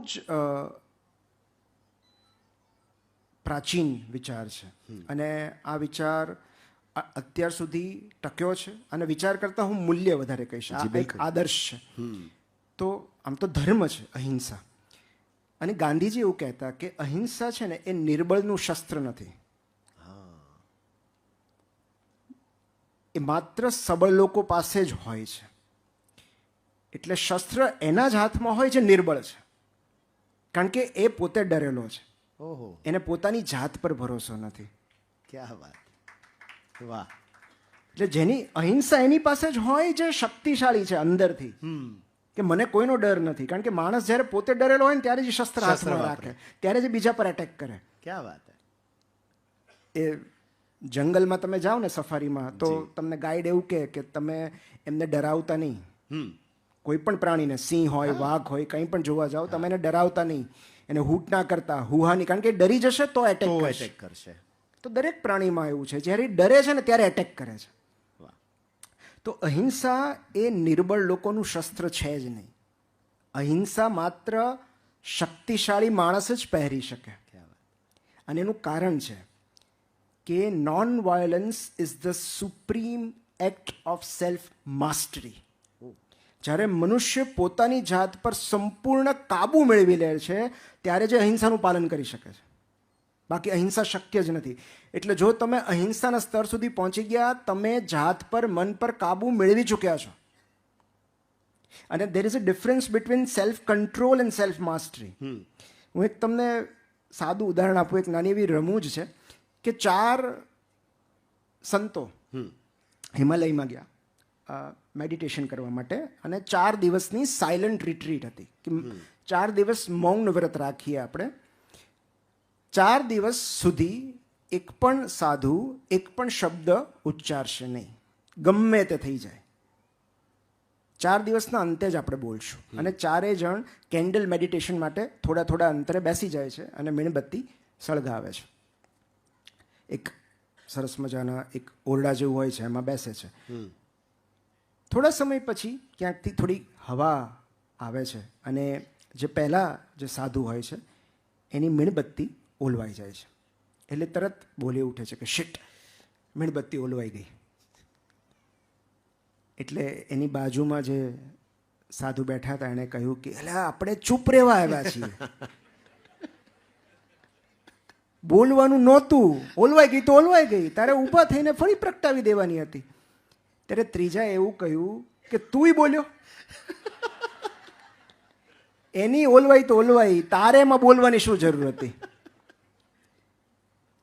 જ પ્રાચીન વિચાર છે અને આ વિચાર અત્યાર સુધી ટક્યો છે અને વિચાર કરતાં હું મૂલ્ય વધારે કહીશ. આ એક આદર્શ છે. તો આમ તો ધર્મ છે અહિંસા, અને ગાંધીજી એવું કહેતા કે અહિંસા છે ને એ નિર્બળનું શસ્ત્ર નથી, એ માત્ર સબળ લોકો પાસે જ હોય છે. એટલે શસ્ત્ર એના જ હાથમાં હોય જે નિર્બળ છે, કારણ કે એ પોતે ડરેલો છે. ઓહો, એને પોતાની જાત પર ભરોસો નથી. ક્યાં વાત, વાહ. એટલે જેની અહિંસા એની પાસે જ હોય જે શક્તિશાળી છે અંદરથી, કે મને કોઈનો ડર નથી. કારણ કે માણસ જ્યારે પોતે ડરેલો હોય ને ત્યારે જ શસ્ત્ર હાથમાં રાખે, ત્યારે જ બીજા પર એટેક કરે. ક્યાં વાત. એ જંગલમાં તમે જાઓ ને સફારીમાં, તો તમને ગાઈડ એવું કહે કે તમે એમને ડરાવતા નહીં. કોઈ પણ પ્રાણીને, સિંહ હોય, વાઘ હોય, કંઈ પણ જોવા જાઓ, તમે એને ડરાવતા નહીં, એને હૂટ ના કરતા, હુહાની, કારણ કે ડરી જશે તો એટેક કરશે. તો દરેક પ્રાણીમાં એવું છે, જ્યારે ડરે છે ને ત્યારે એટેક કરે છે. તો અહિંસા એ નિર્બળ લોકોનું શસ્ત્ર છે જ નહીં. અહિંસા માત્ર શક્તિશાળી માણસ જ પહેરી શકે. અને એનું કારણ છે કે non violence is the supreme act of self mastery. જ્યારે મનુષ્ય પોતાની જાત પર સંપૂર્ણ કાબુ મેળવી લે છે ત્યારે જ અહિંસાનું પાલન કરી શકે છે. બાકી અહિંસા શક્ય જ નથી. એટલે જો તમે અહિંસાના સ્તર સુધી પહોંચી ગયા, તમે જાત પર, મન પર કાબુ મેળવી ચૂક્યા છો. અને there is a difference between self control and self mastery. હું એક તમને સાદું ઉદાહરણ આપું. એક નાની એવી રમૂજ છે કે 4 સંતો હિમાલયમાં ગયા મેડિટેશન કરવા માટે, અને 4 દિવસની સાયલન્ટ રિટ્રીટ હતી કે 4 દિવસ મૌન વ્રત રાખીએ આપણે. 4 દિવસ સુધી એક પણ સાધુ એક પણ શબ્દ ઉચ્ચારશે નહીં, ગમે તે થઈ જાય. 4 દિવસના અંતે જ આપણે બોલશું. અને 4 જણ કેન્ડલ મેડિટેશન માટે થોડા થોડા અંતરે બેસી જાય છે અને મીણબત્તી સળગાવે છે. એક સરસ મજાના એક ઓરડા જેવું હોય છે, એમાં બેસે છે. થોડા સમય પછી ક્યાંકથી થોડી હવા આવે છે અને જે પહેલાં જે સાધુ હોય છે એની મીણબત્તી ઓલવાઈ જાય છે. એટલે તરત બોલી ઉઠે છે કે શિટ, મીણબત્તી ઓલવાઈ ગઈ. એટલે એની બાજુમાં જે સાધુ બેઠા હતા એણે કહ્યું કે એટલે આપણે ચૂપ રહેવા આવ્યા છીએ, બોલવાનું નહોતું, ઓલવાઈ ગઈ તો ઓલવાઈ ગઈ, તારે ઊભા થઈને ફરી પ્રગટાવી દેવાની હતી. ત્યારે ત્રીજા એવું કહ્યું કે તુંય બોલ્યો, એની ઓલવાઈ તો ઓલવાઈ, તારે એમાં બોલવાની શું જરૂર હતી.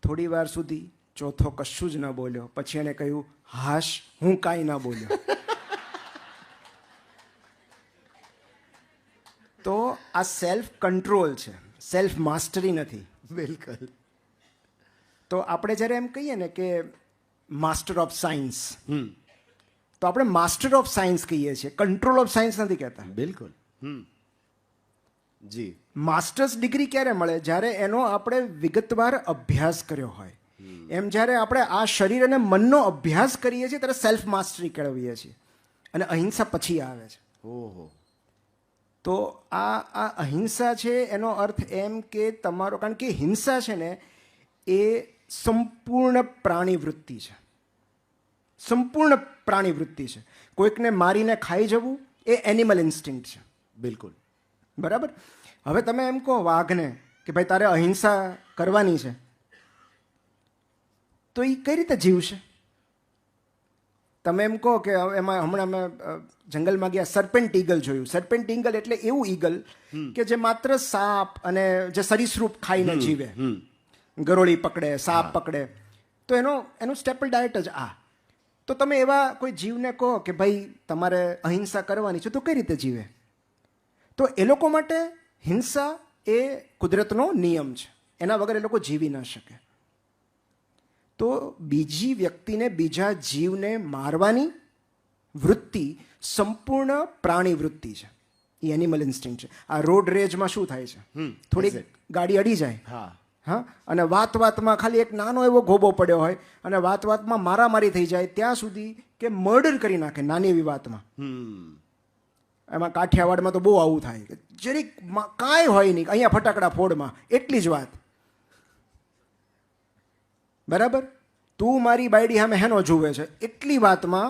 થોડી વાર સુધી ચોથો કશું જ ન બોલ્યો. પછી એણે કહ્યું હાશ, હું કાંઈ ના બોલ્યો. તો આ સેલ્ફ કંટ્રોલ છે, સેલ્ફ માસ્ટરી નથી. બિલકુલ. તો આપણે જ્યારે એમ કહીએ ને કે માસ્ટર ઓફ સાયન્સ, તો આપણે માસ્ટર ઓફ સાયન્સ કહીએ છીએ, કંટ્રોલ ઓફ સાયન્સ નથી કહેતા. બિલકુલ. જી. માસ્ટર્સ ડિગ્રી ક્યારે મળે? જ્યારે એનો આપણે વિગતવાર અભ્યાસ કર્યો હોય. એમ જ્યારે આપણે આ શરીર અને મનનો અભ્યાસ કરીએ છીએ ત્યારે સેલ્ફ માસ્ટરી કેળવીએ છીએ. અને અહિંસા પછી આવે છે. ઓહો. તો આ અહિંસા છે એનો અર્થ એમ કે તમારો, કારણ કે હિંસા છે ને એ સંપૂર્ણ પ્રાણી વૃત્તિ છે. સંપૂર્ણ પ્રાણી વૃત્તિ છે. કોઈકને મારીને ખાઈ જવું એ એનિમલ ઇન્સ્ટિંક્ટ છે. બિલકુલ. બરાબર. હવે તમે એમ કહો વાઘને કે ભાઈ તારે અહિંસા કરવાની છે, તો એ કઈ રીતે જીવશે? તમે એમ કહો કે એમાં હમણાં અમે જંગલમાં ગયા, સર્પેન્ટ ઈગલ જોયું. સર્પેન્ટ ઈગલ એટલે એવું ઈગલ કે જે માત્ર સાપ અને જે સરીસૃપ ખાઈને જીવે, ગરોળી પકડે, સાપ પકડે. તો એનું સ્ટેપલ ડાયટ જ આ. તો તમે એવા કોઈ જીવને કહો કે ભાઈ તમારે અહિંસા કરવાની છે, તો કઈ રીતે જીવે? તો એ લોકો માટે હિંસા એ કુદરતનો નિયમ છે, એના વગર એ લોકો જીવી ન શકે. તો બીજી વ્યક્તિને, બીજા જીવને મારવાની વૃત્તિ સંપૂર્ણ પ્રાણી વૃત્તિ છે, એ એનિમલ ઇન્સ્ટિંક્ટ છે. આ રોડ રેજમાં શું થાય છે? થોડી ગાડી અડી જાય, હા, અને વાતમાં ખાલી એક નાનો એવો ગોબો પડ્યો હોય અને વાતમાં મારામારી થઈ જાય ત્યાં સુધી કે મર્ડર કરી નાખે નાની એવી વાતમાં. એમાં કાઠિયાવાડમાં તો બહુ આવું થાય કે જરીક કાંઈ હોય નહીં, અહીંયા ફટાકડા ફોડમાં એટલી જ વાત. બરાબર, તું મારી બાયડી સામે હેનો જુએ છે એટલી વાતમાં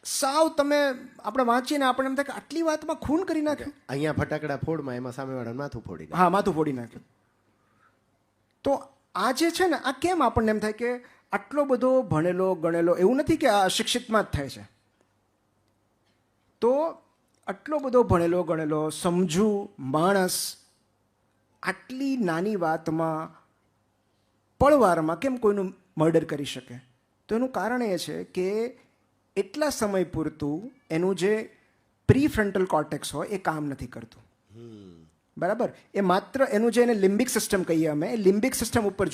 સાવ તમે આપણે વાંચીને આપણે એમ થાય કે આટલી વાતમાં ખૂન કરી નાખ્યું. અહીંયા ફટાકડા ફોડમાં એમાં સામેવાળાનું માથું ફોડી નાખે. હા, માથું ફોડી નાખ્યું. તો આ જે છે ને, આ કેમ આપણને એમ થાય કે આટલો બધો ભણેલો ગણેલો, એવું નથી કે આ અશિક્ષિતમાં જ થાય છે. તો આટલો બધો ભણેલો ગણેલો સમજુ માણસ આટલી નાની વાતમાં પળવારમાં કેમ કોઈનું મર્ડર કરી શકે? તો એનું કારણ એ છે કે એટલા સમય પૂરતું એનું જે પ્રીફ્રન્ટલ કોર્ટેક્સ હોય એ કામ નથી કરતું. બરાબર, એ માત્ર એનું જે એને લિમ્બિક સિસ્ટમ કહીએ અમે, એ લિમ્બિક સિસ્ટમ ઉપર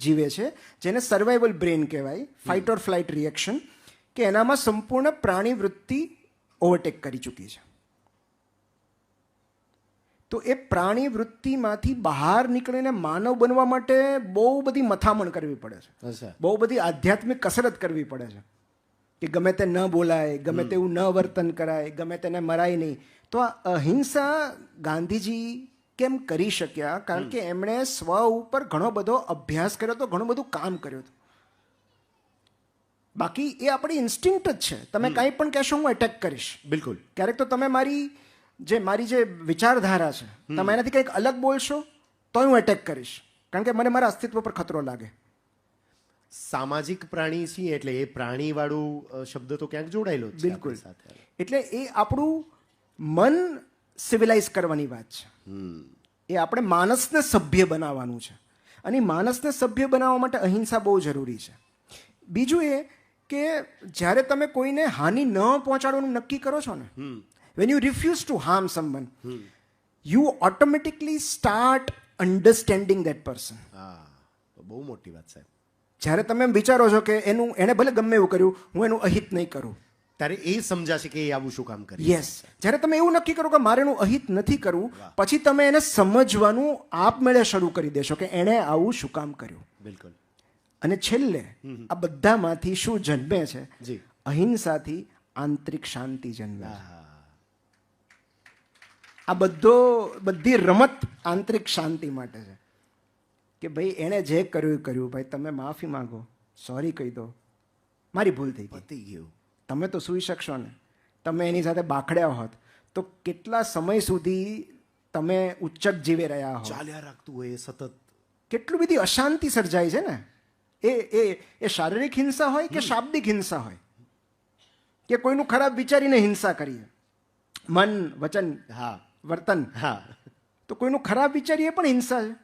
જીવે છે, જેને સર્વાઇવલ બ્રેન કહેવાય, ફાઇટ ઓર ફ્લાઇટ રિએક્શન, કે એનામાં સંપૂર્ણ પ્રાણી વૃત્તિ ઓવરટેક કરી ચૂકી છે. તો એ પ્રાણી વૃત્તિમાંથી બહાર નીકળીને માનવ બનવા માટે બહુ બધી મથામણ કરવી પડે છે, બહુ બધી આધ્યાત્મિક કસરત કરવી પડે છે કે ગમે તે ન બોલાય, ગમે તેવું ન વર્તન કરાય, ગમે તેને મરાય નહીં. તો આ અહિંસા ગાંધીજી કેમ કરી શક્યા? કારણ કે એમણે સ્વ ઉપર ઘણો બધો અભ્યાસ કર્યો હતો, ઘણું બધું કામ કર્યું હતું. બાકી એ આપણી ઇન્સ્ટિંક્ટ જ છે. તમે કાંઈ પણ કહેશો હું એટેક કરીશ. બિલકુલ. ક્યારેક તો તમે મારી જે વિચારધારા છે, તમે એનાથી કંઈક અલગ બોલશો તો હું એટેક કરીશ, કારણ કે મને મારા અસ્તિત્વ પર ખતરો લાગે. સામાજિક પ્રાણી છીએ એટલે એ પ્રાણી વાળું શબ્દ તો ક્યાંક જોડાયેલો જ છે બિલકુલ સાથે. એટલે એ આપણું મન સિવિલાઇઝ કરવાની વાત છે. એ આપણે માણસને સભ્ય બનાવવાનું છે, અને માણસને સભ્ય બનાવવા માટે અહિંસા બહુ જરૂરી છે. બીજું એ કે જ્યારે તમે કોઈને હાનિ ન પહોંચાડવાનું નક્કી કરો છો ને, when you refuse to harm someone, you automatically start understanding that person. હા, બહુ મોટી વાત સાહેબ. જ્યારે તમે એમ વિચારો છો કે એણે ભલે ગમે એવું કર્યું, હું એનું અહિત નહીં કરું, ત્યારે એ સમજાશે કે એ આવું શું કામ કરે. યસ, જ્યારે તમે એવું નક્કી કરો કે મારે એનું અહિત નથી કરવું, પછી તમે એને સમજવાનું આપમેળે શરૂ કરી દેશો કે એણે આવું શું કામ કર્યું. બિલકુલ. અને છેલ્લે આ બધામાંથી શું જન્મે છે? જી, અહિંસાથી આંતરિક શાંતિ જન્મે છે. આ બધી રમત આંતરિક શાંતિ માટે છે કે ભાઈ એણે જે કર્યું કર્યું, ભાઈ તમે માફી માંગો, સોરી કહી દો, મારી ભૂલ થઈ ગઈ, પતી ગયું. તમે તો સૂઈ શકશો ને. તમે એની સાથે બાખડ્યા હોત તો કેટલા સમય સુધી તમે ઉચ્ચક જીવી રહ્યા હો, ચાલ્યા રાખતું હોય સતત. કેટલી બધી અશાંતિ સર્જાય છે ને. એ શારીરિક હિંસા હોય કે શાબ્દિક હિંસા હોય, કે કોઈનું ખરાબ વિચારીને હિંસા કરીએ, મન વચન વર્તન, તો કોઈનું ખરાબ વિચારીએ પણ હિંસા છે.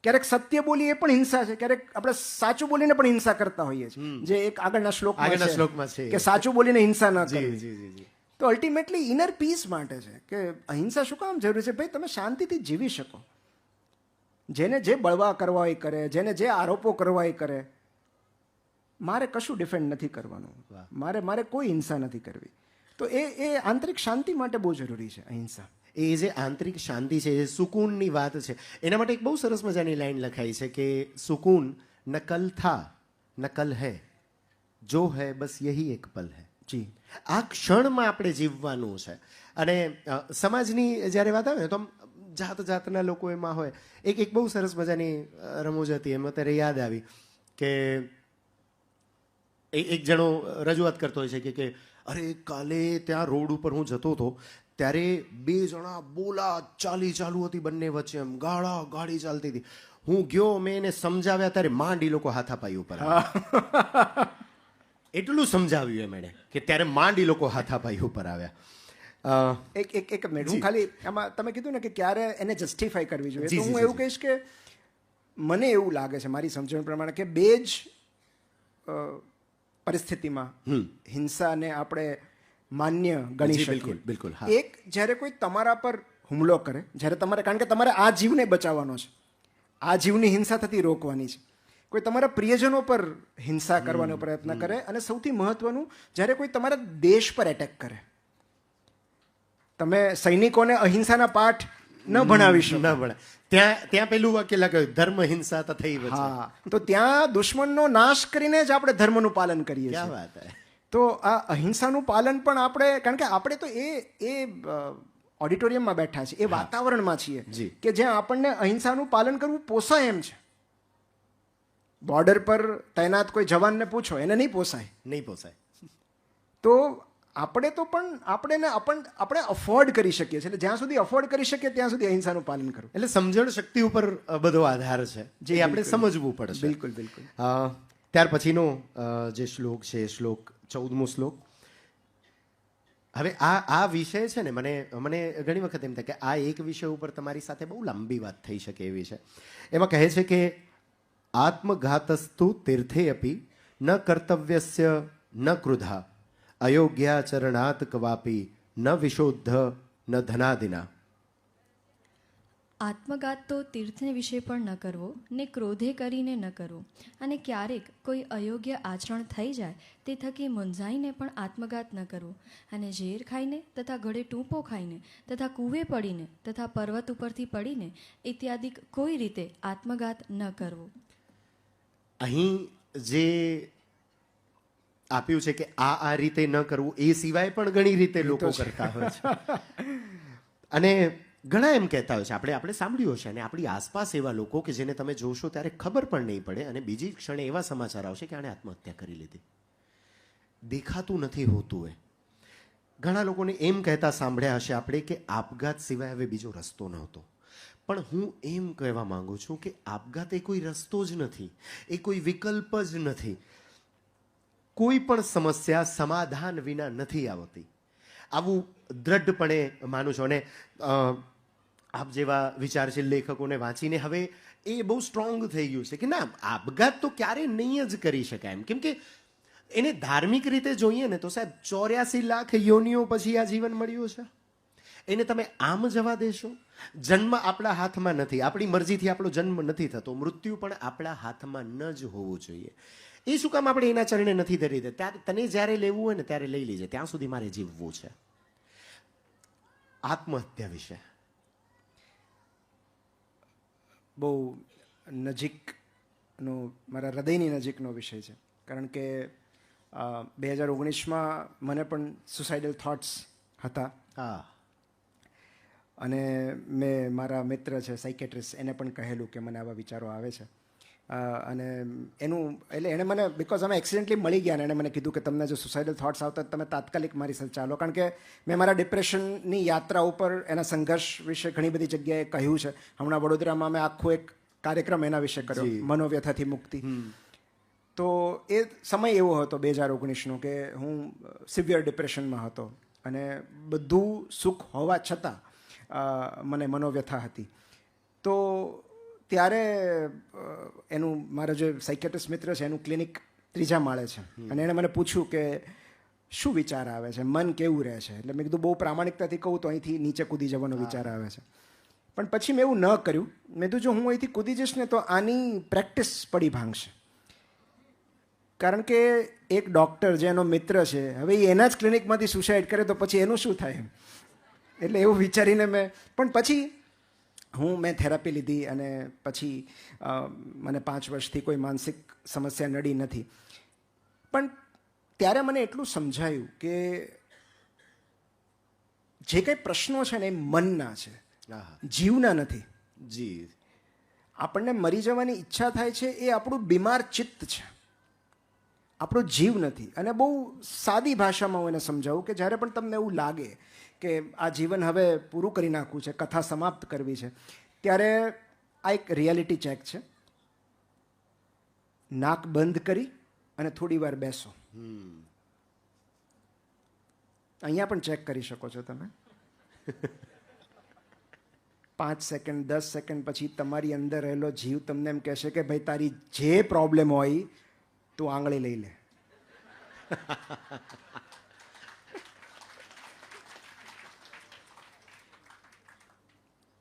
ક્યારેક સત્ય બોલીએ પણ હિંસા છે, ક્યારેક આપણે સાચું બોલીને પણ હિંસા કરતા હોઈએ છીએ, જે એક આગળના શ્લોકમાં છે કે સાચું બોલીને હિંસા ન કરવી. તો અલ્ટિમેટલી ઇનર પીસ માટે છે કે અહિંસા શું કામ જરૂરી છે? ભાઈ તમે શાંતિથી જીવી શકો. જેને જે બળવા કરવા હોય કરે, જેને જે આરોપો કરવા હોય કરે, મારે કશું ડિફેન્ડ નથી કરવાનું, મારે કોઈ હિંસા નથી કરવી. તો એ આંતરિક શાંતિ માટે બહુ જરૂરી છે અહિંસા. એ જે આંતરિક શાંતિ છે, એ સુકૂનની વાત છે. એના માટે એક બહુ સરસ મજાની લાઈન લખાઈ છે કે સુકૂન નકલ થા નકલ હૈ, જો હૈ બસ યહી એક પલ હૈ. જી, આ ક્ષણમાં આપણે જીવવાનું છે. અને સમાજની જ્યારે વાત આવે ને તો જાતના લોકો એમાં હોય. એક બહુ સરસ મજાની રમૂજ હતી, એમ અત્યારે યાદ આવી કે એક જણો રજૂઆત કરતો હોય છે કે અરે કાલે ત્યાં રોડ ઉપર હું જતો હતો ત્યારે બે જણા બોલા ચાલુ હતી, બંને વચ્ચે એમ ગાડી ચાલતી હતી. હું ગયો, મેં એને સમજાવ્યા, ત્યારે માંડી લોકો હાથાપાઈ ઉપર એટલું સમજાવ્યું એમ એણે કે ત્યારે માંડી લોકો હાથાપાઈ ઉપર આવ્યા. એક મિનિટ, હું ખાલી એમાં તમે કીધું ને કે ક્યારે એને જસ્ટિફાઈ કરવી જોઈએ, તો હું એવું કહીશ કે મને એવું લાગે છે મારી સમજણ પ્રમાણે કે બે જ પરિસ્થિતિમાં હિંસાને આપણે માન્ય ગણી શકીએ. બિલકુલ. એક, જ્યારે કોઈ તમારા પર હુમલો કરે, જ્યારે તમારે, કારણ કે તમારે આ જીવને બચાવવાનો છે, આ જીવની હિંસા થતી રોકવાની છે. કોઈ તમારા પ્રિયજનો પર હિંસા કરવાનો પ્રયત્ન કરે, અને સૌથી મહત્વનું, જ્યારે કોઈ તમારા દેશ પર એટેક કરે. તમે સૈનિકોને અહિંસાના પાઠ ન ભણાવી શકો, ન ભણાય. ત્યાં પેલું વાક્ય લાગે ધર્મ હિંસા તો થઈ. હા, તો ત્યાં દુશ્મનનો નાશ કરીને જ આપણે ધર્મનું પાલન કરીએ છીએ. વાત. તો આ અહિંસાનું પાલન પણ આપણે, કારણ કે આપણે તો એ ઓડિટોરિયમમાં બેઠા છીએ, એ વાતાવરણમાં છીએ જી. કે જ્યાં આપણને અહિંસાનું પાલન કરવું પોસાય એમ છે. બોર્ડર પર તૈનાત કોઈ જવાનને પૂછો, એને નહીં પોસાય. નહીં પોસાય. તો આપણે તો પણ આપણે અફોર્ડ કરી શકીએ છીએ. એટલે જ્યાં સુધી અફોર્ડ કરી શકીએ ત્યાં સુધી અહિંસાનું પાલન કરવું. એટલે સમજણ શક્તિ ઉપર બધો આધાર છે, જે આપણે બિલકુલ. સમજવું પડશે. બિલકુલ બિલકુલ. ત્યાર પછીનો જે શ્લોક છે, શ્લોક 14મો શ્લોક. હવે આ વિષય છે ને, મને ઘણી વખત એમ થાય કે આ એક વિષય ઉપર તમારી સાથે બહુ લાંબી વાત થઈ શકે એવી છે. એમાં કહે છે કે આત્મઘાતસ્તુ તીર્થે અપી ન કર્તવ્યસ્ય ન ક્રુધા અયોગ્યાચરણાત કવાપી ન વિશોદ્ધ ન ધનાદિના. આત્મઘાત તો તીર્થને વિશે પણ ન કરવો ને ક્રોધે કરીને ન કરવો, અને ક્યારેક કોઈ અયોગ્ય આચરણ થઈ જાય તે થકી મૂંઝાઈને પણ આત્મઘાત ન કરવો, અને ઝેર ખાઈને તથા ગળે ટૂંપો ખાઈને તથા કૂવે પડીને તથા પર્વત ઉપરથી પડીને ઇત્યાદિ કોઈ રીતે આત્મઘાત ન કરવો. અહીં જે આપ્યું છે કે આ રીતે ન કરવું, એ સિવાય પણ ઘણી રીતે લોકો કરતા હોય છે. અને ઘણા એમ કહેતા હોય છે, આપણે સાંભળ્યું હશે, અને આપણી આસપાસ એવા લોકો કે જેને તમે જોશો ત્યારે ખબર પણ નહીં પડે, અને બીજી ક્ષણે એવા સમાચાર આવશે કે આણે આત્મહત્યા કરી લીધી. દેખાતું નથી હોતું. ઘણા લોકોને એમ કહેતા સાંભળ્યા હશે આપણે કે આપઘાત સિવાય હવે બીજો રસ્તો નહોતો. પણ હું એમ કહેવા માંગુ છું કે આપઘાત એ કોઈ રસ્તો જ નથી, એ કોઈ વિકલ્પ જ નથી. કોઈ પણ સમસ્યા સમાધાન વિના નથી આવતી. આવું દ્રઢપણે માનું છું. અને આપ જેવા વિચારશીલ લેખકોને વાંચીને હવે એ બહુ સ્ટ્રોંગ થઈ ગયું છે કે ના, આપઘાત તો ક્યારેય નહીં જ કરી શકાય એમ. કેમ કે એને ધાર્મિક રીતે જોઈએ ને તો સાહેબ 84 લાખ યોનિઓ પછી આ જીવન મળ્યું છે. એને તમે આમ જવા દેશો? જન્મ આપણા હાથમાં નથી, આપણી મરજીથી આપણો જન્મ નથી થતો, મૃત્યુ પણ આપણા હાથમાં ન જ હોવું જોઈએ. એ શું કામ આપણે એના ચરણે નથી ધરી દે? ત્યારે તને જ્યારે લેવું હોય ને ત્યારે લઈ લેજે, ત્યાં સુધી મારે જીવવું છે. આત્મહત્યા વિશે બહુ નજીકનો, મારા હૃદયની નજીકનો વિષય છે. કારણ કે 2019માં મને પણ સુસાઇડલ થોટ્સ હતા. હા. અને મેં મારા મિત્ર છે સાયકેટ્રિસ્ટ, એને પણ કહેલું કે મને આવા વિચારો આવે છે. અને એટલે એણે મને, બિકોઝ અમે એક્સિડન્ટલી મળી ગયા, અને એણે મને કીધું કે તમને જો સુસાઇડલ થોટ્સ આવતા તમે તાત્કાલિક મારી સાથે ચાલો. કારણ કે મેં મારા ડિપ્રેશનની યાત્રા ઉપર એના સંઘર્ષ વિશે ઘણી બધી જગ્યાએ કહ્યું છે. હમણાં વડોદરામાં અમે આખો એક કાર્યક્રમ એના વિશે કર્યો, મનોવ્યથાથી મુક્તિ. તો એ સમય એવો હતો 2019નો કે હું સિવિયર ડિપ્રેશનમાં હતો, અને બધું સુખ હોવા છતાં મને મનોવ્યથા હતી. તો ત્યારે એનું, મારો જે સાયકેટ્રિસ્ટ મિત્ર છે એનું ક્લિનિક 3જા માળે છે, અને એણે મને પૂછ્યું કે શું વિચાર આવે છે, મન કેવું રહે છે. એટલે મેં કીધું બહુ પ્રામાણિકતાથી કહું તો અહીંથી નીચે કૂદી જવાનો વિચાર આવે છે. પણ પછી મેં એવું ન કર્યું. મેં કીધું જો હું અહીંથી કૂદી જઈશ ને તો આની પ્રેક્ટિસ પડી ભાંગશે. કારણ કે એક ડૉક્ટર જે એનો મિત્ર છે, હવે એના જ ક્લિનિકમાંથી સુસાઇડ કરે તો પછી એનું શું થાય એમ. એટલે એવું વિચારીને પણ પછી મેં થેરાપી લીધી, અને પછી મને 5 વર્ષથી કોઈ માનસિક સમસ્યા નડી નથી. પણ ત્યારે મને એટલું સમજાયું કે જે કંઈ પ્રશ્નો છે ને એ મનના છે, જીવના નથી. જી. આપણને મરી જવાની ઈચ્છા થાય છે એ આપણું બીમાર ચિત્ત છે, આપણો જીવ નથી. અને બહુ સાદી ભાષામાં હું એને સમજાવું કે જ્યારે પણ તમને એવું લાગે કે આ જીવન હવે પૂરું કરી નાખવું છે, કથા સમાપ્ત કરવી છે, ત્યારે આ એક રિયાલિટી ચેક છે. નાક બંધ કરી અને થોડી વાર બેસો. અહીંયા પણ ચેક કરી શકો છો તમે. 5 સેકન્ડ 10 સેકન્ડ પછી તમારી અંદર રહેલો જીવ તમને એમ કહેશે કે ભાઈ તારી જે પ્રોબ્લેમ હોય તું આંગળી લઈ લે.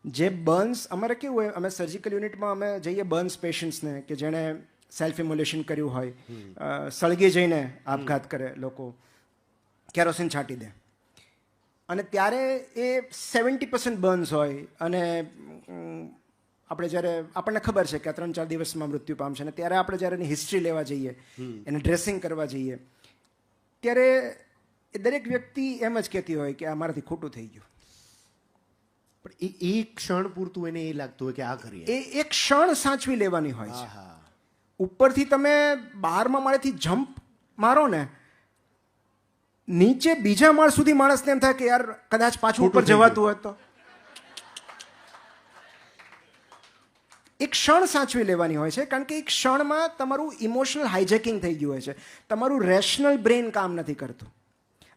જે બર્ન્સ, અમારે કેવું હોય, અમે સર્જિકલ યુનિટમાં અમે જઈએ બર્ન્સ પેશન્ટ્સને કે જેણે સેલ્ફ ઇમોલેશન કર્યું હોય, સળગી જઈને આપઘાત કરે લોકો, કેરોસીન છાંટી દે, અને ત્યારે એ 70% બર્ન્સ હોય. અને આપણે જ્યારે આપણને ખબર છે કે આ 3-4 દિવસમાં મૃત્યુ પામશે, અને ત્યારે આપણે જ્યારે એની હિસ્ટ્રી લેવા જઈએ, એને ડ્રેસિંગ કરવા જઈએ, ત્યારે એ દરેક વ્યક્તિ એમ જ કહેતી હોય કે આ મારાથી ખોટું થઈ ગયું. પણ એ ક્ષણ પૂરતું એને એ લાગતું હોય કે આ કરીએ. એ એક ક્ષણ સાચવી લેવાની હોય છે. આહા. ઉપરથી તમે 12મા માળેથી જમ્પ મારો ને, નીચે બીજા માળ સુધી માણસને એમ થાય કે યાર કદાચ પાછું ઉપર જવાતું હોય તો. એક ક્ષણ સાચવી લેવાની હોય છે, કારણ કે એક ક્ષણમાં તમારું ઇમોશનલ હાઇજેકિંગ થઈ ગયું હોય છે, તમારું રેશનલ બ્રેઇન કામ નથી કરતું.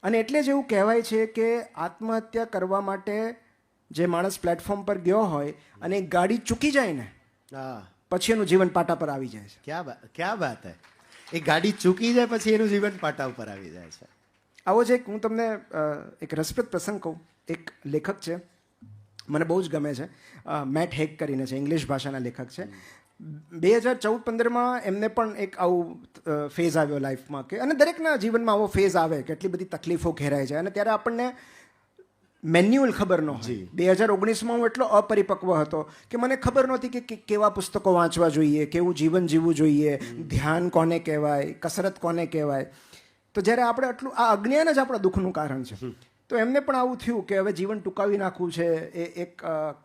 અને એટલે જ એવું કહેવાય છે કે આત્મહત્યા કરવા માટે જે માણસ પ્લેટફોર્મ પર ગયો હોય અને ગાડી ચૂકી જાય ને, હા, પછી એનું જીવન પાટા પર આવી જાય છે. ક્યાં બાત હે. એ ગાડી ચૂકી જાય પછી એનું જીવન પાટા ઉપર આવી જાય છે. આવો જ એક હું તમને એક રસપ્રદ પ્રસંગ કહું. એક લેખક છે, મને બહુ જ ગમે છે, મેટ હેગ કરીને છે, ઇંગ્લિશ ભાષાના લેખક છે. 2014-15માં એમને પણ એક આવું ફેઝ આવ્યો લાઈફમાં કે, અને દરેકના જીવનમાં આવો ફેઝ આવે કે એટલી બધી તકલીફો ઘેરાય છે અને ત્યારે આપણને મેન્યુઅલ ખબર ન હોય. 2019માં હું એટલો અપરિપક્વ હતો કે મને ખબર નહોતી કે કેવા પુસ્તકો વાંચવા જોઈએ, કેવું જીવન જીવવું જોઈએ, ધ્યાન કોને કહેવાય, કસરત કોને કહેવાય. તો જ્યારે આપણે આટલું, આ અજ્ઞાન જ આપણા દુઃખનું કારણ છે. તો એમને પણ આવું થયું કે હવે જીવન ટૂંકાવી નાખવું છે. એ એક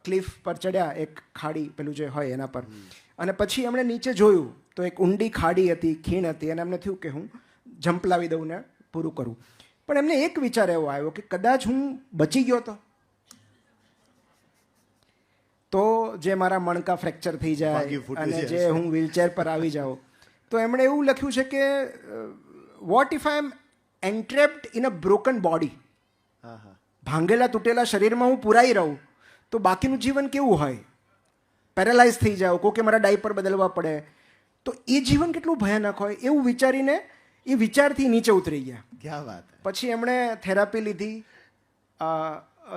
ક્લિફ પર ચડ્યા, એક ખાડી પેલું જે હોય એના પર, અને પછી એમણે નીચે જોયું તો એક ઊંડી ખાડી હતી, ખીણ હતી, અને એમને થયું કે હું જમ્પ લાવી દઉં ને પૂરું કરું. પણ એમને એક વિચાર એવો આવ્યો કે કદાચ હું બચી ગયો તો જે મારા મણકા ફ્રેક્ચર થઈ જાય અને જે હું વ્હીલચેર પર આવી જાઉં. તો એમણે એવું લખ્યું છે કે what if I am entrapped in a broken body. ભાંગેલા તૂટેલા શરીરમાં હું પુરાઈ રહું તો બાકીનું જીવન કેવું હોય? પેરેલાઇઝ થઈ જાવ, કોકે મારા ડાયપર બદલવા પડે, તો એ જીવન કેટલું ભયાનક હોય. એવું વિચારીને એ વિચારથી નીચે ઉતરી ગયા. ક્યાં વાત. પછી એમણે થેરાપી લીધી.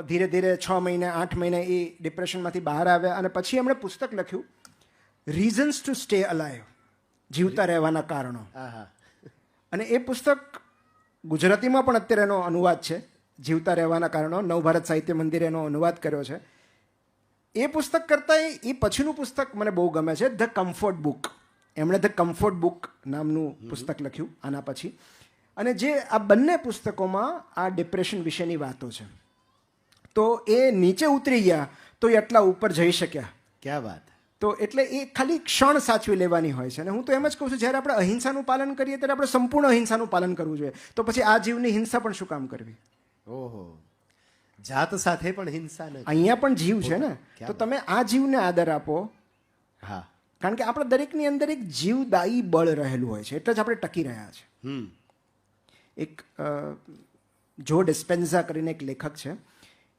ધીરે ધીરે 6 મહિને 8 મહિને એ ડિપ્રેશનમાંથી બહાર આવ્યા, અને પછી એમણે પુસ્તક લખ્યું, રીઝન્સ ટુ સ્ટે અલાઇવ, જીવતા રહેવાના કારણો. અને એ પુસ્તક ગુજરાતીમાં પણ અત્યારે એનો અનુવાદ છે, જીવતા રહેવાના કારણો. નવભારત સાહિત્ય મંદિરે એનો અનુવાદ કર્યો છે. એ પુસ્તક કરતાં એ પછીનું પુસ્તક મને બહુ ગમે છે, ધ કમ્ફર્ટ બુક. એમણે ધ કમ્ફર્ટ બુક નામનું પુસ્તક લખ્યું આના પછી. અને જે આ બંને પુસ્તકોમાં આ ડિપ્રેશન વિશેની વાતો છે. તો એ નીચે ઉતરી ગયા તો એ આટલા ઉપર જઈ શક્યા. ક્યાં વાત. તો એટલે એ ખાલી ક્ષણ સાચવી લેવાની હોય છે. અને હું તો એમ જ કહું છું, જ્યારે આપણે અહિંસાનું પાલન કરીએ ત્યારે આપણે સંપૂર્ણ અહિંસાનું પાલન કરવું જોઈએ. તો પછી આ જીવની હિંસા પણ શું કામ કરવી? ઓહો, જાત સાથે પણ હિંસા નથી. અહીંયા પણ જીવ છે ને, તો તમે આ જીવને આદર આપો. હા, કારણ કે આપણા દરેકની અંદર એક જીવદાયી બળ રહેલું હોય છે, એટલે જ આપણે ટકી રહ્યા છે. એક જો ડિસ્પેન્ઝા કરીને એક લેખક છે,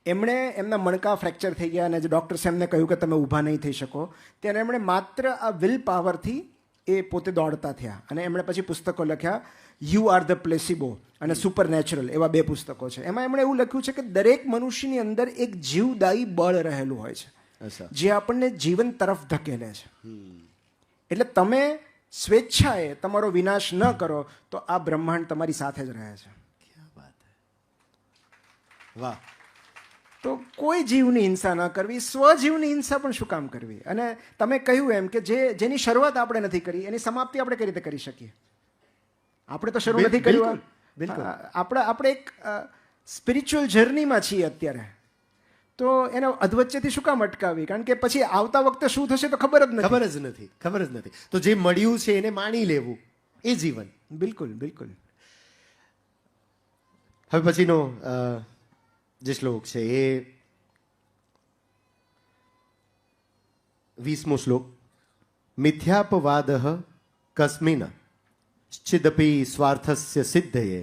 એમણે એમના મણકા ફ્રેક્ચર થઈ ગયા અને જે ડૉક્ટર્સે એમને કહ્યું કે તમે ઊભા નહીં થઈ શકો, ત્યારે એમણે માત્ર આ વિલ પાવરથી એ પોતે દોડતા થયા. અને એમણે પછી પુસ્તકો લખ્યા, યુ આર ધ પ્લેસિબો અને સુપર નેચરલ, એવા 2 પુસ્તકો છે. એમાં એમણે એવું લખ્યું છે કે દરેક મનુષ્યની અંદર એક જીવદાયી બળ રહેલું હોય છે, જે આપણને જીવન તરફ ધકેલે છે. એટલે તમે સ્વેચ્છાએ તમારો વિનાશ ન કરો તો આ બ્રહ્માંડ તમારી સાથે જ રહે છે. ક્યાં વાત. વાહ. તો કોઈ જીવની હિંસા ન કરવી, સ્વજીવની હિંસા પણ શું કામ કરવી? અને તમે કહ્યું એમ કે જેની શરૂઆત આપણે નથી કરી એની સમાપ્તિ આપણે કઈ રીતે કરી શકીએ? આપણે તો શરૂ નથી કર્યું. આપણે એક સ્પિરિચ્યુઅલ જર્નીમાં છીએ અત્યારે, તો એને અધવચ્ચેથી શું કામ અટકાવી? કારણ કે પછી આવતા વખતે શું થશે તો ખબર જ નથી. તો જે મળ્યું છે એને માણી લેવું, એ જીવન. બિલકુલ બિલકુલ. હવે પછીનો જે શ્લોક છે એ 20મો શ્લોક. મિથ્યાપવાદ કસ્મિન શ્ચિદપી સ્વાર્થસ્ય સિદ્ધયે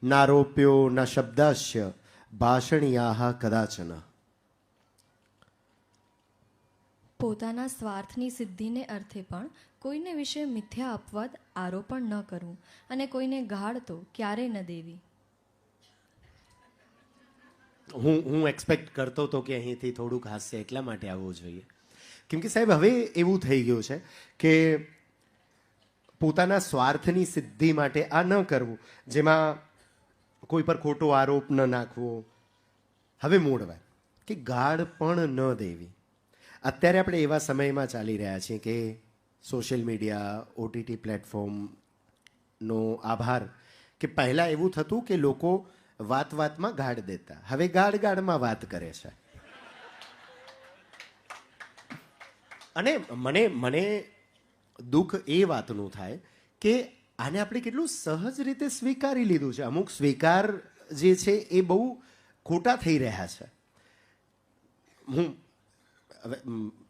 નારોપ્યો ન શબ્દાસ્ય ભાષણીયાહ કદાચન. પોતાના સ્વાર્થની સિદ્ધિને અર્થે પણ કોઈને વિશે મિથ્યા અપવાદ આરોપણ ન કરવું અને કોઈને ગાળ તો ક્યારેય ન દેવી. હું એક્સપેક્ટ કરતો હતો કે અહીંથી થોડુંક હાસ્ય એટલા માટે આવવું જોઈએ, કેમ કે સાહેબ હવે એવું થઈ ગયું છે કે પોતાના સ્વાર્થની સિદ્ધિ માટે આ ન કરવું, જેમાં કોઈ પર ખોટો આરોપ ન નાખવો. હવે મૂળ વાત કે ગાળ પણ ન દેવી. અત્યારે આપણે એવા સમયમાં ચાલી રહ્યા છીએ કે સોશિયલ મીડિયા, OTT પ્લેટફોર્મનો આભાર કે કે પહેલા એવું થતું કે લોકો વાત વાતમાં ગાળ દેતા, હવે ગાળ ગાળમાં વાત કરે છે. અને મને મને દુઃખ એ વાતનું થાય કે આને આપણે કેટલું સહજ રીતે સ્વીકારી લીધું છે. અમુક સ્વીકાર જે છે એ બહુ ખોટા થઈ રહ્યા છે. હું હવે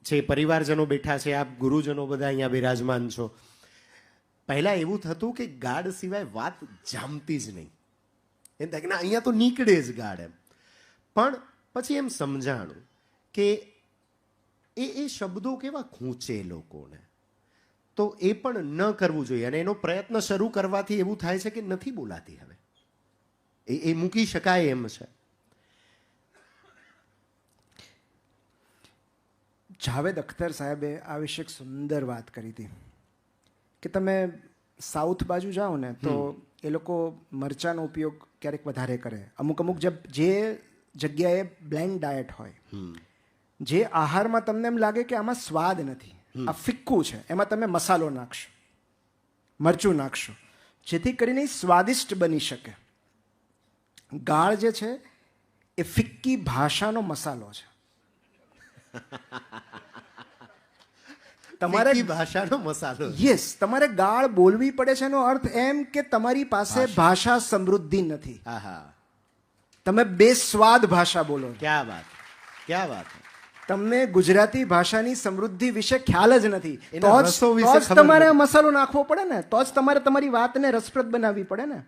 છે પરિવારજનો બેઠા છે, આપ ગુરુજનો બધા અહીંયા બિરાજમાન છો. પહેલા એવું થતું કે ગાળ સિવાય વાત જામતી જ નહીં. એમ થાય કે ના અહીંયા તો નીકળે જ ગાળ એમ. પણ પછી એમ સમજાણું કે એ શબ્દો કેવા ખૂંચે લોકોને, તો એ પણ ન કરવું જોઈએ. અને એનો પ્રયત્ન શરૂ કરવાથી એવું થાય છે કે નથી બોલાતી હવે, એ મૂકી શકાય એમ છે. જાવેદ અખ્તર સાહેબે આ વિશે એક સુંદર વાત કરી હતી કે તમે સાઉથ બાજુ જાઓ ને તો એ લોકો મરચાનો ઉપયોગ ક્યારેક વધારે કરે. અમુક જે જગ્યાએ બ્લેન્ડ ડાયટ હોય, જે આહારમાં તમને એમ લાગે કે આમાં સ્વાદ નથી, આ ફિક્કું છે, એમાં તમે મસાલો નાખશો, મરચું નાખશો, જેથી કરીને સ્વાદિષ્ટ બની શકે. ગાળ જે છે એ ફિક્કી ભાષાનો મસાલો છે. તમારે ભાષાનો મસાલો. યસ, તમારે ગાળ બોલવી પડે છે. એનો અર્થ એમ કે તમારી પાસે ભાષા સમૃદ્ધિ નથી. તમે બેસ્વાદ ભાષા બોલો. ક્યાં વાત, ક્યાં વાત. તમને ગુજરાતી ભાષાની સમૃદ્ધિ વિશે ખ્યાલ જ નથી. તો રસો જ વિશે ખબર તમારે નથી. મસાલો નાખવો પડે ને, તો જ તમારે તમારી વાતને રસપ્રદ બનાવવી પડે ને.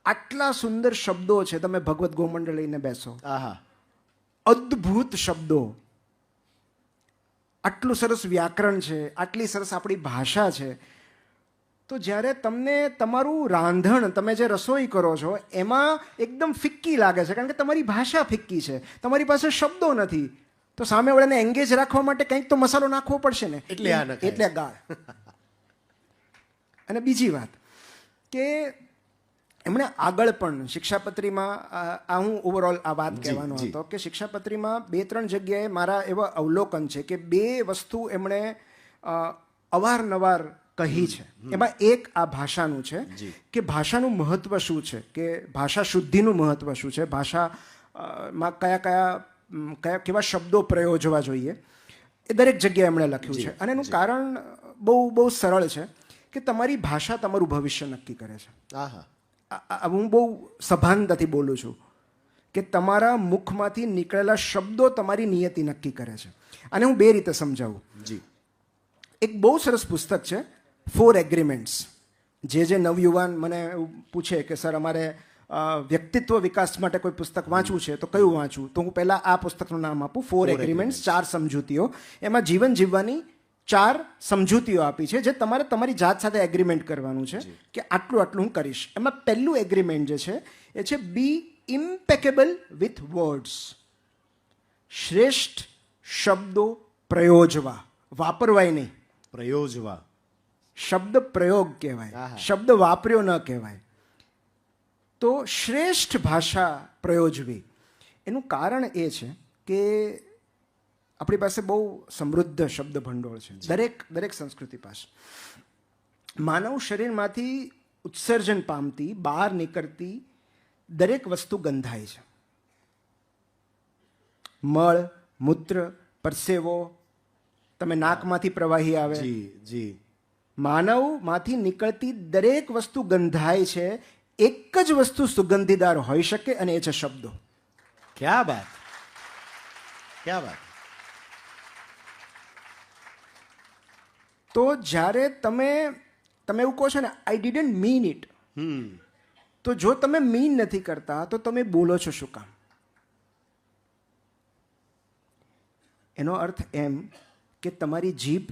આટલા સુંદર શબ્દો છે. તમે ભગવત ગોમંડળ લઈને બેસો, અદ્ભુત શબ્દો, આટલું સરસ વ્યાકરણ છે, આટલી સરસ આપણી ભાષા છે. તો જ્યારે તમને તમારું રાંધણ, તમે જે રસોઈ કરો છો એમાં એકદમ ફિક્કી લાગે છે, કારણ કે તમારી ભાષા ફિક્કી છે, તમારી પાસે શબ્દો નથી, તો સામેવાળાને એંગેજ રાખવા માટે કંઈક તો મસાલો નાખવો પડશે ને. એટલે ગાળ. અને બીજી વાત કે એમણે આગળ પણ શિક્ષાપત્રીમાં, આ હું ઓવરઓલ આ વાત કહેવાનો હતો કે શિક્ષાપત્રીમાં 2-3 જગ્યાએ મારા એવા અવલોકન છે કે 2 વસ્તુ એમણે અવારનવાર કહી છે. એમાં એક આ ભાષાનું છે કે ભાષાનું મહત્વ શું છે, કે ભાષા શુદ્ધિનું મહત્વ શું છે, ભાષામાં કેવા શબ્દો પ્રયોજવા જોઈએ, એ દરેક જગ્યાએ એમણે લખ્યું છે. અને એનું કારણ બહુ સરળ છે કે તમારી ભાષા તમારું ભવિષ્ય નક્કી કરે છે. હું બહુ સભાનતાથી બોલું છું કે તમારા મુખમાંથી નીકળેલા શબ્દો તમારી નિયતિ નક્કી કરે છે. અને હું 2 રીતે સમજાવું. એક બહુ સરસ પુસ્તક છે 4 એગ્રીમેન્ટ્સ. જે નવયુવાન મને એવું પૂછે કે સર અમારે વ્યક્તિત્વ વિકાસ માટે કોઈ પુસ્તક વાંચવું છે તો કયું વાંચવું, તો હું પહેલાં આ પુસ્તકનું નામ આપું, 4 એગ્રીમેન્ટ્સ, 4 સમજૂતીઓ. એમાં જીવન જીવવાની 4 સમજૂતીઓ આપી છે, જે તમારે તમારી જાત સાથે એગ્રીમેન્ટ કરવાનું છે કે આટલું હું કરીશ. એમાં પહેલું એગ્રીમેન્ટ જે છે એ છે બી ઇમ્પેકેબલ વિથ વર્ડ્સ. શ્રેષ્ઠ શબ્દો પ્રયોજવા, વાપરવાય નહીં, પ્રયોજવા. શબ્દ પ્રયોગ કહેવાય, શબ્દ વાપર્યો ન કહેવાય. તો શ્રેષ્ઠ ભાષા પ્રયોજવી. એનું કારણ એ છે કે આપણી પાસે બહુ સમૃદ્ધ શબ્દ ભંડોળ છે, દરેક સંસ્કૃતિ પાસે. માનવ શરીરમાંથી ઉત્સર્જન પામતી, બહાર નીકળતી દરેક વસ્તુ ગંધાય છે. મળ, મૂત્ર, પરસેવો, તમે નાકમાંથી પ્રવાહી આવે, માનવમાંથી નીકળતી દરેક વસ્તુ ગંધાય છે. એક જ વસ્તુ સુગંધીદાર હોઈ શકે અને એ છે શબ્દો. ક્યાં વાત, ક્યાં વાત. તો જ્યારે તમે એવું કહો છો ને આઈ ડીડન્ટ મીન ઇટ, તો જો તમે મીન નથી કરતા તો તમે બોલો છો શું કામ? એનો અર્થ એમ કે તમારી જીભ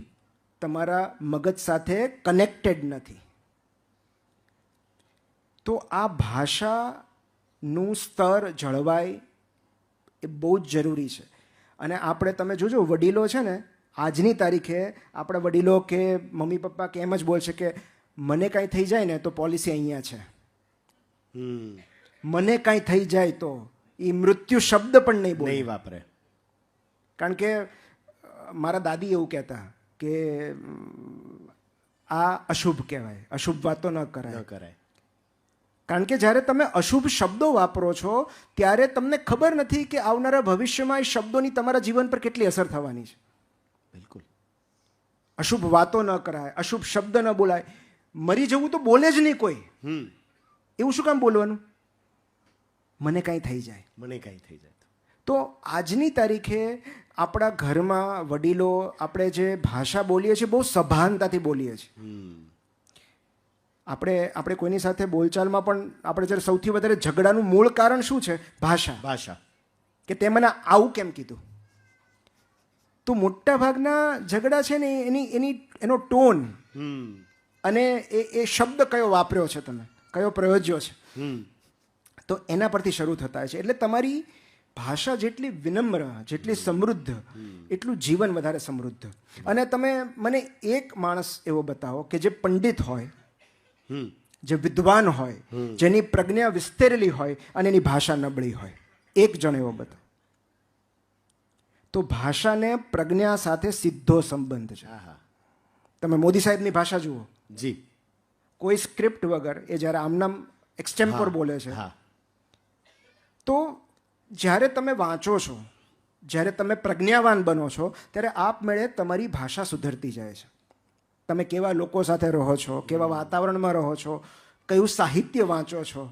તમારા મગજ સાથે કનેક્ટેડ નથી. તો આ ભાષાનું સ્તર જળવાય એ બહુ જ જરૂરી છે. અને આપણે, તમે જોજો, વડીલો છે ને, આજની તારીખે આપણા વડીલો કે મમ્મી પપ્પા કે એમ જ બોલશે કે મને કાંઈ થઈ જાય ને તો પોલિસી અહીંયા છે, મને કાંઈ થઈ જાય તો. એ મૃત્યુ શબ્દ પણ નહીં વાપરે. કારણ કે મારા દાદી એવું કહેતા કે આ અશુભ કહેવાય, અશુભ વાતો ન કરાય. કારણ કે જ્યારે તમે અશુભ શબ્દો વાપરો છો ત્યારે તમને ખબર નથી કે આવનારા ભવિષ્યમાં એ શબ્દોની તમારા જીવન પર કેટલી અસર થવાની છે. બિલકુલ. અશુભ વાતો ન કરાય, અશુભ શબ્દ ન બોલાય. મરી જવું તો બોલે જ નહીં કોઈ. એવું શું કામ બોલવાનું? મને કાંઈ થઈ જાય. મને કાંઈ થઈ જાય તો આજની તારીખે આપણા ઘરમાં વડીલો આપણે જે ભાષા બોલીએ છીએ બહુ સભાનતાથી બોલીએ છીએ. આપણે કોઈની સાથે બોલચાલમાં પણ આપણે જ્યારે સૌથી વધારે ઝઘડાનું મૂળ કારણ શું છે? ભાષા. કે તે મને આવું કેમ કીધું? તો મોટા ભાગના ઝઘડા છે ને એનો ટોન અને એ શબ્દ કયો વાપર્યો છે તમે, કયો પ્રયોજ્યો છે, તો એના પરથી શરૂ થતા છે. એટલે તમારી ભાષા જેટલી વિનમ્ર, જેટલી સમૃદ્ધ, એટલું જીવન વધારે સમૃદ્ધ. અને તમે મને એક માણસ એવો બતાવો કે જે પંડિત હોય, જે વિદ્વાન હોય, જેની પ્રજ્ઞા વિસ્તરેલી હોય અને એની ભાષા નબળી હોય. એક જણ એવો બતાવો. તો ભાષાને પ્રજ્ઞા સાથે સીધો સંબંધ છે. તમે મોદી સાહેબની ભાષા જુઓ જી, કોઈ સ્ક્રિપ્ટ વગર એ જ્યારે આમનામ એક્સટેમ્પોર બોલે છે, તો જ્યારે તમે વાંચો છો, જ્યારે તમે પ્રજ્ઞાવાન બનો છો, ત્યારે આપમેળે તમારી ભાષા સુધરતી જાય છે. તમે કેવા લોકો સાથે રહો છો, કેવા વાતાવરણમાં રહો છો, કયું સાહિત્ય વાંચો છો,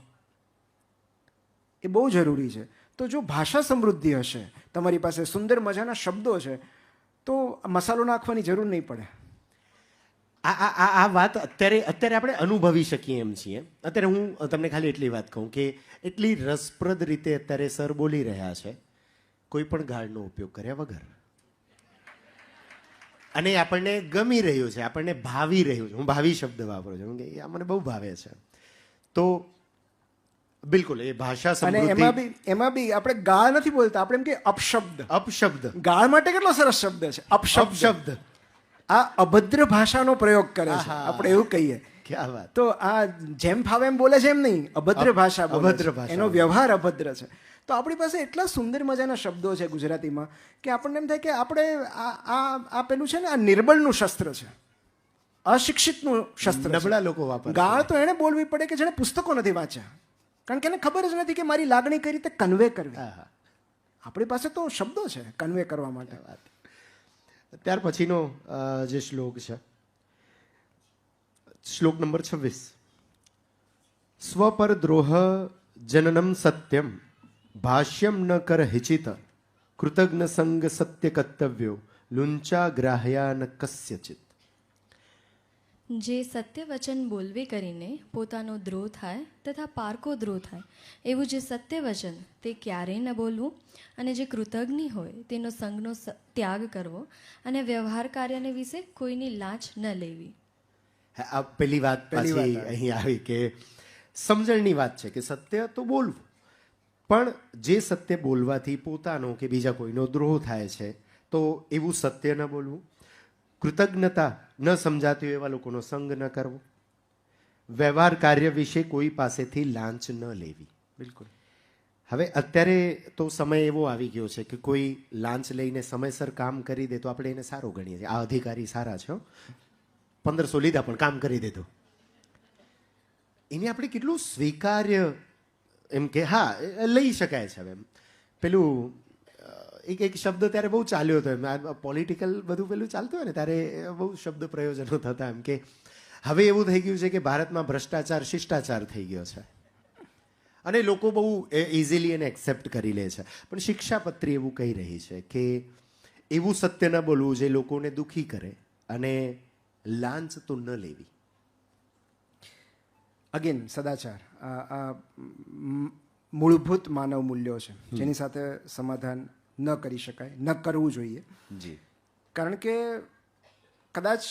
એ બહુ જરૂરી છે. તો જો ભાષા સમૃદ્ધિ હશે, તમારી પાસે સુંદર મજાના શબ્દો છે, તો મસાલો નાખવાની જરૂર નહીં પડે. આ વાત અત્યારે આપણે અનુભવી શકીએ એમ છીએ. અત્યારે હું તમને ખાલી એટલી વાત કહું કે એટલી રસપ્રદ રીતે અત્યારે સર બોલી રહ્યા છે, કોઈ પણ ગાળનો ઉપયોગ કર્યા વગર, અને આપણને ગમી રહ્યું છે, આપણને ભાવી રહ્યું છે. હું ભાવી શબ્દ વાપરું છું કે આ મને બહુ ભાવે છે. તો બિલકુલ એ ભાષા સમૃદ્ધિ. એમાં બી આપણે ગાળ નથી બોલતા, આપણે એમ કે અપશબ્દ. ગાળ માટે કેટલો સરસ શબ્દ છે, અપશબ્દ. આ અભદ્ર ભાષાનો પ્રયોગ કરે છે, આપણે એવું કહીએ. ક્યાં વાત. તો આ જેમ ફાવે એમ બોલે છે એમ નહીં, અભદ્ર ભાષા બોલે છે. એનો વ્યવહાર અભદ્ર છે. તો આપણી પાસે એટલા સુંદર મજાના શબ્દો છે ગુજરાતીમાં કે આપણને એમ થાય કે આપણે આ પેલું છે ને, આ નિર્બળનું શસ્ત્ર છે, અશિક્ષિતનું શસ્ત્ર. નબળા લોકો વાપરે. ગાળ તો એને બોલવી પડે કે જેને પુસ્તકો નથી વાંચ્યા, કારણ કે એને ખબર જ નથી કે મારી લાગણી કઈ રીતે કન્વે કરવી. આપણી પાસે તો શબ્દો છે કન્વે કરવા માટે. ત્યાર પછીનો જે શ્લોક છે, શ્લોક નંબર 26. સ્વપર દ્રોહ જનનમ સત્યમ ભાષ્યમ ન કર હિચિત કૃતજ્ઞ સંગ સત્ય કર્તવ્યો લુંચા ગ્રાહ્યા ન કસ્યચિત. જે સત્ય વચન બોલવે કરીને પોતાનો દ્રોહ થાય તથા પારકો દ્રોહ થાય, એવું જે સત્ય વચન તે ક્યારેય ન બોલવું, અને જે કૃતજ્ઞ હોય તેનો સંગનો ત્યાગ કરવો, અને વ્યવહાર કાર્યને વિશે કોઈની લાંચ ન લેવી. આ પેલી વાત પાછી અહીં આવી કે સમજણની વાત છે કે સત્ય તો બોલવું, પણ જે સત્ય બોલવાથી પોતાનો કે બીજા કોઈનો દ્રોહ થાય છે, તો એવું સત્ય ન બોલવું. કૃતજ્ઞતા ન સમજાતી હોય એવા લોકોનો સંગ ન કરવો. વ્યવહાર કાર્ય વિશે કોઈ પાસેથી લાંચ ન લેવી. બિલકુલ. હવે અત્યારે તો સમય એવો આવી ગયો છે કે કોઈ લાંચ લઈને સમયસર કામ કરી દે તો આપણે એને સારું ગણીએ છીએ. આ અધિકારી સારા છે, 1500 લીધા પણ કામ કરી દીધું, એને આપણે કેટલું સ્વીકાર્ય એમ કે હા લઈ શકાય છે. હવે પેલું એક શબ્દ ત્યારે બહુ ચાલ્યો હતો, એમ પોલિટિકલ બધું પેલું ચાલતું હોય ને ત્યારે બહુ શબ્દ પ્રયોજનો થતા, એમ કે હવે એવું થઈ ગયું છે કે ભારતમાં ભ્રષ્ટાચાર શિષ્ટાચાર થઈ ગયો છે અને લોકો બહુ ઇઝીલી એને એક્સેપ્ટ કરી લે છે. પણ શિક્ષાપત્રી એવું કહી રહી છે કે એવું સત્ય ન બોલવું જે લોકોને દુઃખી કરે, અને લાંચ તો ન લેવી. અગેન સદાચાર આ મૂળભૂત માનવ મૂલ્યો છે જેની સાથે સમાધાન ન કરી શકાય, ન કરવું જોઈએ. જી. કારણ કે કદાચ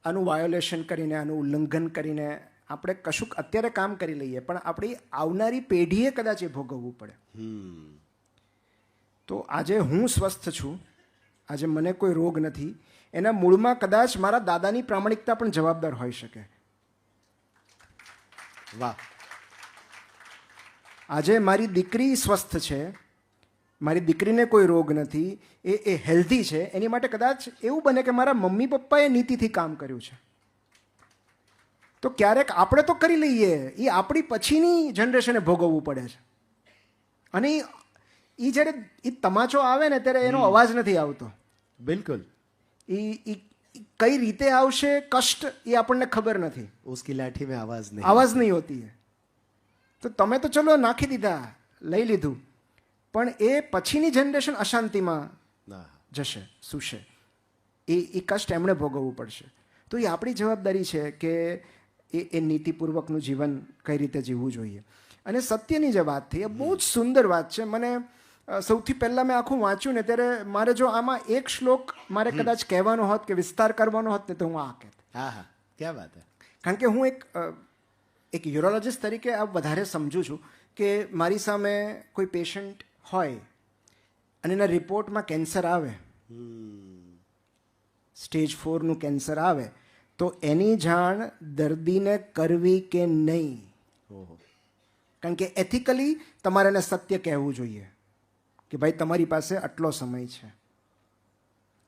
આનું વાયોલેશન કરીને, આનું ઉલ્લંઘન કરીને આપણે કશુંક અત્યારે કામ કરી લઈએ, પણ આપણી આવનારી પેઢીએ કદાચ એ ભોગવવું પડે. તો આજે હું સ્વસ્થ છું, આજે મને કોઈ રોગ નથી, એના મૂળમાં કદાચ મારા દાદાની પ્રામાણિકતા પણ જવાબદાર હોઈ શકે. વાહ. આજે મારી દીકરી સ્વસ્થ છે, મારી દીકરીને કોઈ રોગ નથી, એ હેલ્ધી છે, એની માટે કદાચ એવું બને કે મારા મમ્મી પપ્પાએ નીતિથી કામ કર્યું છે. તો ક્યારેક આપણે તો કરી લઈએ, એ આપણી પછીની જનરેશને ભોગવવું પડે છે. અને એ જ્યારે એ તમાચો આવે ને ત્યારે એનો અવાજ નથી આવતો. બિલકુલ. એ કઈ રીતે આવશે કષ્ટ એ આપણને ખબર નથી. ઉસકી લાઠી મેં આવાજ નહીં. આવાજ નહીં હોતી હે. તો તમે તો ચલો નાખી દીધા, લઈ લીધું, પણ એ પછીની જનરેશન અશાંતિમાં ના. જશે, સુશે. એ કષ્ટ એમણે ભોગવવું પડશે. તો એ આપણી જવાબદારી છે કે એ નીતિપૂર્વકનું જીવન કઈ રીતે જીવવું જોઈએ. અને સત્યની જે વાત થઈ એ બહુ જ સુંદર વાત છે. મને સૌથી પહેલાં મેં આખું વાંચ્યું ને ત્યારે મારે જો આમાં એક શ્લોક મારે કદાચ કહેવાનો હોત કે વિસ્તાર કરવાનો હોત ને તો હું આ કહેત. હા હા, ક્યાં વાત હે. કારણ કે હું એક યુરોલોજિસ્ટ તરીકે આ વધારે સમજું છું કે મારી સામે કોઈ પેશન્ટ હોય અને એના રિપોર્ટમાં કેન્સર આવે, સ્ટેજ 4નું કેન્સર આવે, તો એની જાણ દર્દીને કરવી કે નહીં. કારણ કે એથિકલી તમારે એને સત્ય કહેવું જોઈએ કે ભાઈ તમારી પાસે આટલો સમય છે.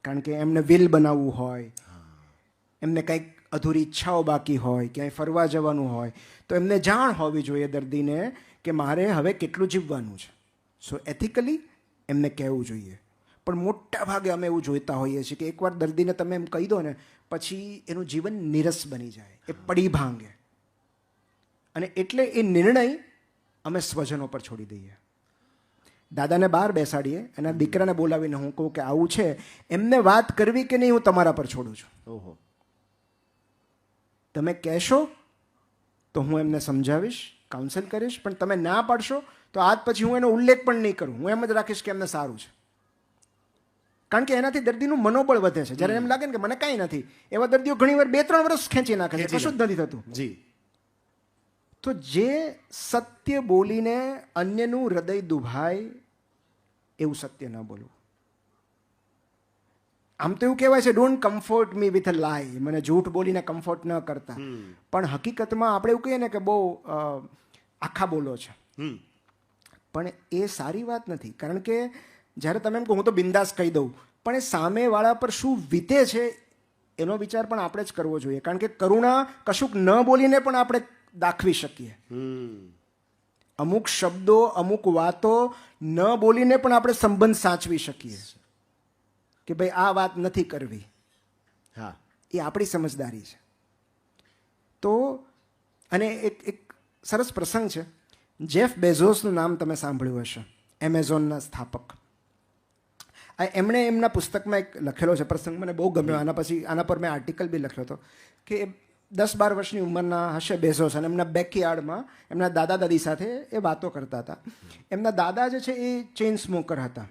કારણ કે એમને વિલ બનાવવું હોય, એમને કંઈક અધૂરી ઈચ્છાઓ બાકી હોય, ક્યાંય ફરવા જવાનું હોય, તો એમને જાણ હોવી જોઈએ દર્દીને કે મારે હવે કેટલું જીવવાનું છે. સો એથિકલી એમને કહેવું જોઈએ. પણ મોટા ભાગે અમે એવું જોઈતા હોઈએ છીએ કે એકવાર દર્દીને તમે એમ કહી દો ને પછી એનું જીવન નીરસ બની જાય, એ પડી ભાંગે. અને એટલે એ નિર્ણય અમે સ્વજનો પર છોડી દઈએ. દાદાને બહાર બેસાડીએ, એના દીકરાને બોલાવીને હું કહું કે આવું છે, એમને વાત કરવી કે નહીં હું તમારા પર છોડું છું. ઓહો. તમે કહેશો તો હું એમને સમજાવીશ, કાઉન્સલ કરીશ, પણ તમે ના પાડશો તો આજ પછી હું એનો ઉલ્લેખ પણ નહીં કરું. હું એમ જ રાખીશ કે એમને સારું છે. કારણ કે એનાથી દર્દીનું મનોબળ વધે છે. જ્યારે એમ લાગે ને કે મને કાંઈ નથી, એવા દર્દીઓ ઘણીવાર 2-3 વર્ષ ખેંચી નાખે છે, કશું જ નથી થતું. જી. તો જે સત્ય બોલીને અન્યનું હૃદય દુભાય એવું સત્ય ન બોલવું. આમ તો એવું કહેવાય છે don't comfort me with a લાય, મને જૂઠ બોલીને કમ્ફર્ટ ન કરતા. પણ હકીકતમાં આપણે એવું કહીએ ને કે બહુ આખા બોલો છે, પણ એ સારી વાત નથી. કારણ કે જ્યારે તમે એમ કહો હું તો બિંદાસ કહી દઉં, પણ એ સામેવાળા પર શું વીતે છે એનો વિચાર પણ આપણે જ કરવો જોઈએ. કારણ કે કરુણા કશુંક ન બોલીને પણ આપણે દાખવી શકીએ. અમુક શબ્દો, અમુક વાતો ન બોલીને પણ આપણે સંબંધ સાચવી શકીએ કે ભાઈ આ વાત નથી કરવી. હા, એ આપણી સમજદારી છે. તો અને એક સરસ પ્રસંગ છે. જેફ બેઝોસનું નામ તમે સાંભળ્યું હશે, એમેઝોનના સ્થાપક. એમણે એમના પુસ્તકમાં એક લખેલો છે પ્રસંગ, મને બહુ ગમ્યો. આના પર મેં આર્ટિકલ બી લખ્યો હતો કે 10-12 વર્ષની ઉંમરના હશે બેઝોસ, અને એમના બેકયાર્ડમાં એમના દાદા દાદી સાથે એ વાતો કરતા હતા. એમના દાદા જે છે એ ચેઇન સ્મોકર હતા,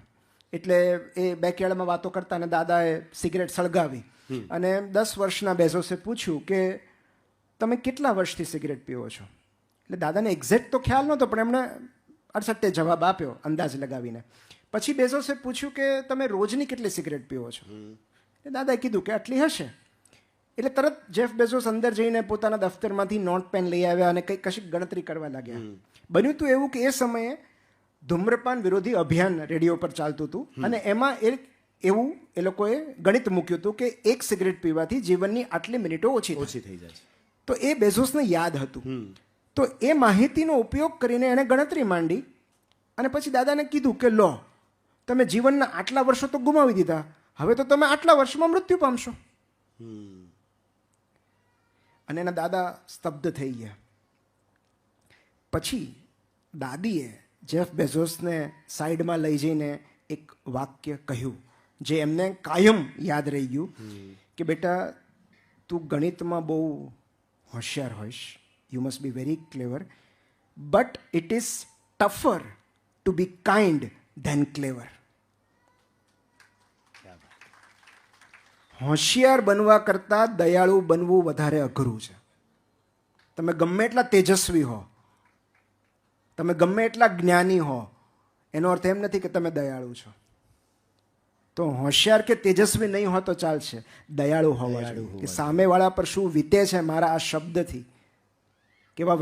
એટલે એ બેકયાર્ડમાં વાતો કરતા અને દાદાએ સિગરેટ સળગાવી. અને 10 વર્ષના બેઝોસે પૂછ્યું કે તમે કેટલા વર્ષથી સિગરેટ પીવો છો? એટલે દાદાને એક્ઝેક્ટ તો ખ્યાલ નહોતો, પણ એમણે અડસટ્ટે જવાબ આપ્યો અંદાજ લગાવીને. પછી બેઝોસે પૂછ્યું કે તમે રોજની કેટલી સિગરેટ પીવો છો? એટલે દાદાએ કીધું કે આટલી હશે. એટલે તરત જેફ બેઝોસ અંદર જઈને પોતાના દફતરમાંથી નોટ પેન લઈ આવ્યા અને કંઈક કશીક ગણતરી કરવા લાગ્યા. બન્યું હતું એવું કે એ સમયે ધૂમ્રપાન વિરોધી અભિયાન રેડિયો પર ચાલતું હતું, અને એમાં એવું એ લોકોએ ગણિત મૂક્યું હતું કે 1 સિગરેટ પીવાથી જીવનની આટલી મિનિટો ઓછી થઈ જાય છે. તો એ બેઝોસને યાદ હતું. તો એ માહિતીનો ઉપયોગ કરીને એણે ગણતરી માંડી અને પછી દાદાને કીધું કે લો, તમે જીવનના આટલા વર્ષો તો ગુમાવી દીધા, હવે તો તમે આટલા વર્ષમાં મૃત્યુ પામશો. અને એના દાદા સ્તબ્ધ થઈ ગયા. પછી દાદીએ જેફ બેઝોસને સાઈડમાં લઈ જઈને એક વાક્ય કહ્યું જે એમને કાયમ યાદ રહી ગયું કે બેટા, તું ગણિતમાં બહુ હોશિયાર હોઈશ, you must be very clever, but it is tougher to be kind than clever. હોશિયાર બનવા કરતાં દયાળુ બનવું વધારે અઘરું છે. તમે ગમે એટલા તેજસ્વી હો, તમે ગમે એટલા જ્ઞાની હો, એનો અર્થ એમ નથી કે તમે દયાળુ છો. તો હોશિયાર કે તેજસ્વી નહીં હો તો ચાલશે, દયાળુ હોવા જોઈએ કે સામેવાળા પર શું વીતે છે મારા આ શબ્દથી, કેવા